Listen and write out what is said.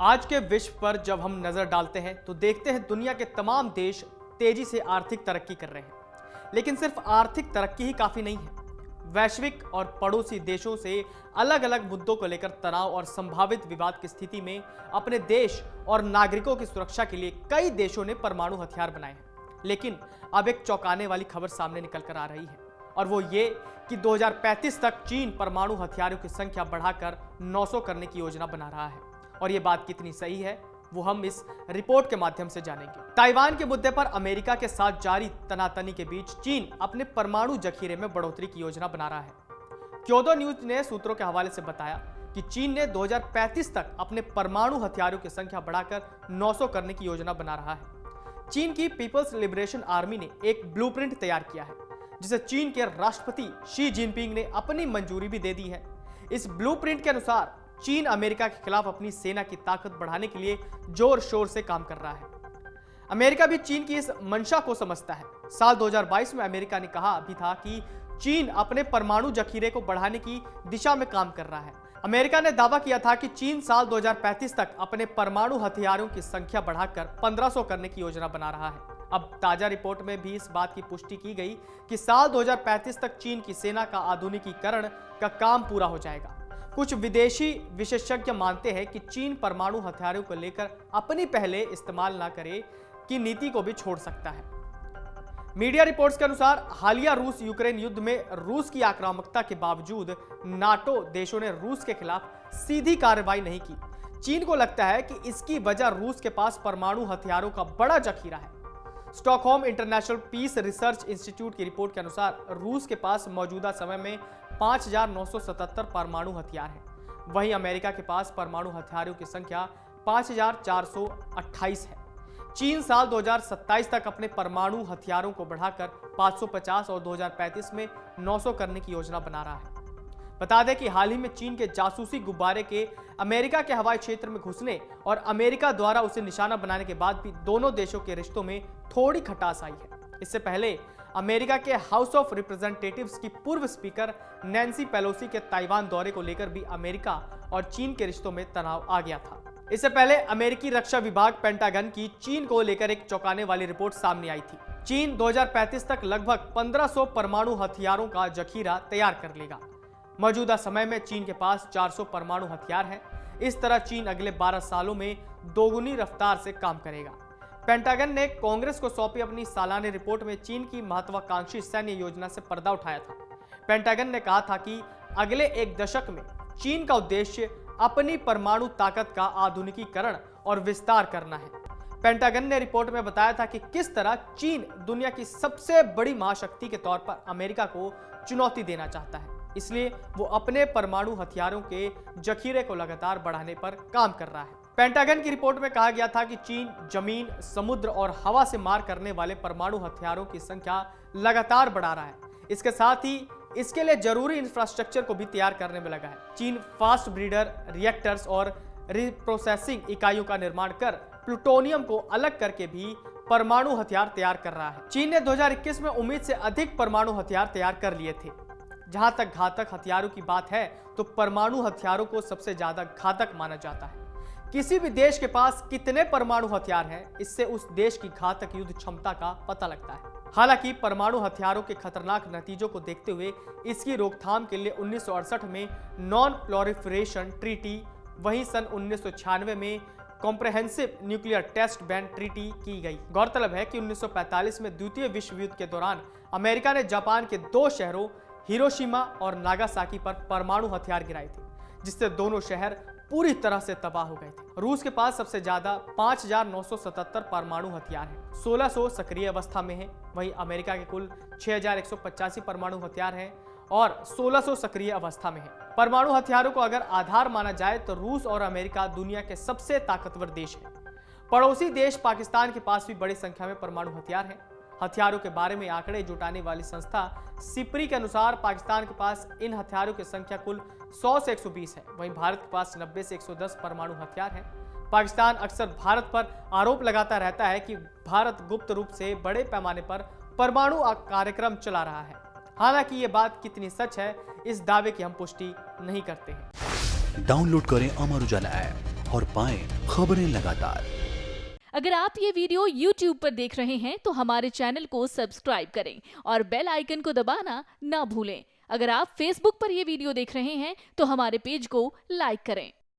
आज के विश्व पर जब हम नजर डालते हैं तो देखते हैं दुनिया के तमाम देश तेजी से आर्थिक तरक्की कर रहे हैं। लेकिन सिर्फ आर्थिक तरक्की ही काफी नहीं है। वैश्विक और पड़ोसी देशों से अलग अलग मुद्दों को लेकर तनाव और संभावित विवाद की स्थिति में अपने देश और नागरिकों की सुरक्षा के लिए कई देशों ने परमाणु हथियार बनाए हैं। लेकिन अब एक चौंकाने वाली खबर सामने निकल कर आ रही है, और वो ये कि 2035 तक चीन परमाणु हथियारों की संख्या बढ़ाकर 900 करने की योजना बना रहा है। और ये बात कितनी सही है वो हम इस रिपोर्ट के माध्यम से जानेंगे। ताइवान के मुद्दे पर अमेरिका के साथ जारी तनातनी के बीच चीन अपने परमाणु जखीरे में बढ़ोतरी की योजना बना रहा है। क्योदो न्यूज ने सूत्रों के हवाले से बताया कि चीन ने 2035 तक अपने परमाणु हथियारों की संख्या बढ़ाकर 900 करने की योजना बना रहा है। चीन की पीपल्स लिबरेशन आर्मी ने एक ब्लूप्रिंट तैयार किया है, जिसे चीन के राष्ट्रपति शी जिनपिंग ने अपनी मंजूरी भी दे दी है। इस ब्लूप्रिंट के अनुसार चीन अमेरिका के खिलाफ अपनी सेना की ताकत बढ़ाने के लिए जोर शोर से काम कर रहा है। अमेरिका भी चीन की इस मंशा को समझता है। साल 2022 में अमेरिका ने कहा भी था कि चीन अपने परमाणु जखीरे को बढ़ाने की दिशा में काम कर रहा है। अमेरिका ने दावा किया था कि चीन साल 2035 तक अपने परमाणु हथियारों की संख्या बढ़ाकर 1500 करने की योजना बना रहा है। अब ताजा रिपोर्ट में भी इस बात की पुष्टि की गई कि साल 2035 तक चीन की सेना का आधुनिकीकरण का काम पूरा हो जाएगा। कुछ विदेशी विशेषज्ञ मानते हैं कि चीन परमाणु हथियारों को लेकर अपनी पहले इस्तेमाल न करे की नीति को भी छोड़ सकता है। मीडिया रिपोर्ट्स के अनुसार हालिया रूस यूक्रेन युद्ध में रूस की आक्रामकता के बावजूद नाटो देशों ने रूस के खिलाफ सीधी कार्रवाई नहीं की। चीन को लगता है कि इसकी वजह रूस के पास परमाणु हथियारों का बड़ा जखीरा है। Stockholm International Peace Research Institute की रिपोर्ट के अनुसार रूस के पास मौजूदा समय में 5977 परमाणु हथियार हैं। वहीं अमेरिका के पास परमाणु हथियारों की संख्या 5428 है। चीन साल 2027 तक अपने परमाणु हथियारों को बढ़ाकर 550 और 2035 में 900 करने की योजना बना रहा है। बता दें कि हाल ही में चीन के जासूसी गुब्बारे के अमेरिका के हवाई क्षेत्र में घुसने और अमेरिका द्वारा उसे निशाना बनाने के बाद भी दोनों देशों के रिश्तों में थोड़ी खटास आई है। इससे पहले अमेरिका के हाउस ऑफ रिप्रेजेंटेटिव्स की पूर्व स्पीकर नैन्सी पेलोसी के ताइवान दौरे को लेकर भी अमेरिका और चीन के रिश्तों में तनाव आ गया था। इससे पहले अमेरिकी रक्षा विभाग पेंटागन की चीन को लेकर एक चौंकाने वाली रिपोर्ट सामने आई थी। चीन 2035 तक लगभग 1500 परमाणु हथियारों का जखीरा तैयार कर लेगा। मौजूदा समय में चीन के पास 400 परमाणु हथियार हैं। इस तरह चीन अगले 12 सालों में दोगुनी रफ्तार से काम करेगा। पेंटागन ने कांग्रेस को सौंपी अपनी सालाना रिपोर्ट में चीन की महत्वाकांक्षी सैन्य योजना से पर्दा उठाया था। पेंटागन ने कहा था कि अगले एक दशक में चीन का उद्देश्य अपनी परमाणु ताकत का आधुनिकीकरण और विस्तार करना है। पेंटागन ने रिपोर्ट में बताया था कि किस तरह चीन दुनिया की सबसे बड़ी महाशक्ति के तौर पर अमेरिका को चुनौती देना चाहता है, इसलिए वो अपने परमाणु हथियारों के जखीरे को लगातार बढ़ाने पर काम कर रहा है। पेंटागन की रिपोर्ट में कहा गया था कि चीन जमीन, समुद्र और हवा से मार करने वाले परमाणु हथियारों की संख्या लगातार बढ़ा रहा है। इसके साथ ही इसके लिए जरूरी इंफ्रास्ट्रक्चर को भी तैयार करने में लगा है। चीन फास्ट ब्रीडर रिएक्टर्स और रिप्रोसेसिंग इकाइयों का निर्माण कर प्लूटोनियम को अलग करके भी परमाणु हथियार तैयार कर रहा है। चीन ने 2021 में उम्मीद से अधिक परमाणु हथियार तैयार कर लिए थे। जहां तक घातक हथियारों की बात है तो परमाणु हथियारों को सबसे ज्यादा घातक माना जाता है। किसी भी देश के पास कितने परमाणु हथियार हैं, इससे उस देश की घातक युद्ध क्षमता का पता लगता है। हालांकि परमाणु हथियारों के खतरनाक नतीजों को देखते हुए इसकी रोकथाम के लिए 1968 में नॉन प्रोलिफरेशन ट्रीटी, वहीं सन 1996 में comprehensive nuclear test ban treaty की गई। गौरतलब है कि 1945 में द्वितीय विश्व युद्ध के दौरान अमेरिका ने जापान के 2 शहरों हिरोशिमा और नागासाकी पर परमाणु हथियार गिराए थे, जिससे दोनों शहर पूरी तरह से तबाह हो गए थे। रूस के पास सबसे ज्यादा 5977 परमाणु हथियार हैं, 1600 सक्रिय अवस्था में हैं। वहीं अमेरिका के कुल 6185 परमाणु हथियार हैं और 1600 सक्रिय अवस्था में हैं। परमाणु हथियारों को अगर आधार माना जाए तो रूस और अमेरिका दुनिया के सबसे ताकतवर देश हैं। पड़ोसी देश पाकिस्तान के पास भी बड़ी संख्या में परमाणु हथियार हैं। हथियारों के बारे में आंकड़े जुटाने वाली संस्था सिपरी के अनुसार पाकिस्तान के पास इन हथियारों की संख्या कुल 100 से 120 है। वहीं भारत के पास 90 से 110 परमाणु हथियार हैं। पाकिस्तान अक्सर भारत पर आरोप लगाता रहता है कि भारत गुप्त रूप से बड़े पैमाने पर परमाणु कार्यक्रम चला रहा है। हालांकि ये बात कितनी सच है, इस दावे की हम पुष्टि नहीं करते हैं। डाउनलोड करें अमर उजाला ऐप और पाएं खबरें लगातार। अगर आप ये वीडियो YouTube पर देख रहे हैं तो हमारे चैनल को सब्सक्राइब करें और बेल आइकन को दबाना ना भूलें। अगर आप Facebook पर ये वीडियो देख रहे हैं तो हमारे पेज को लाइक करें।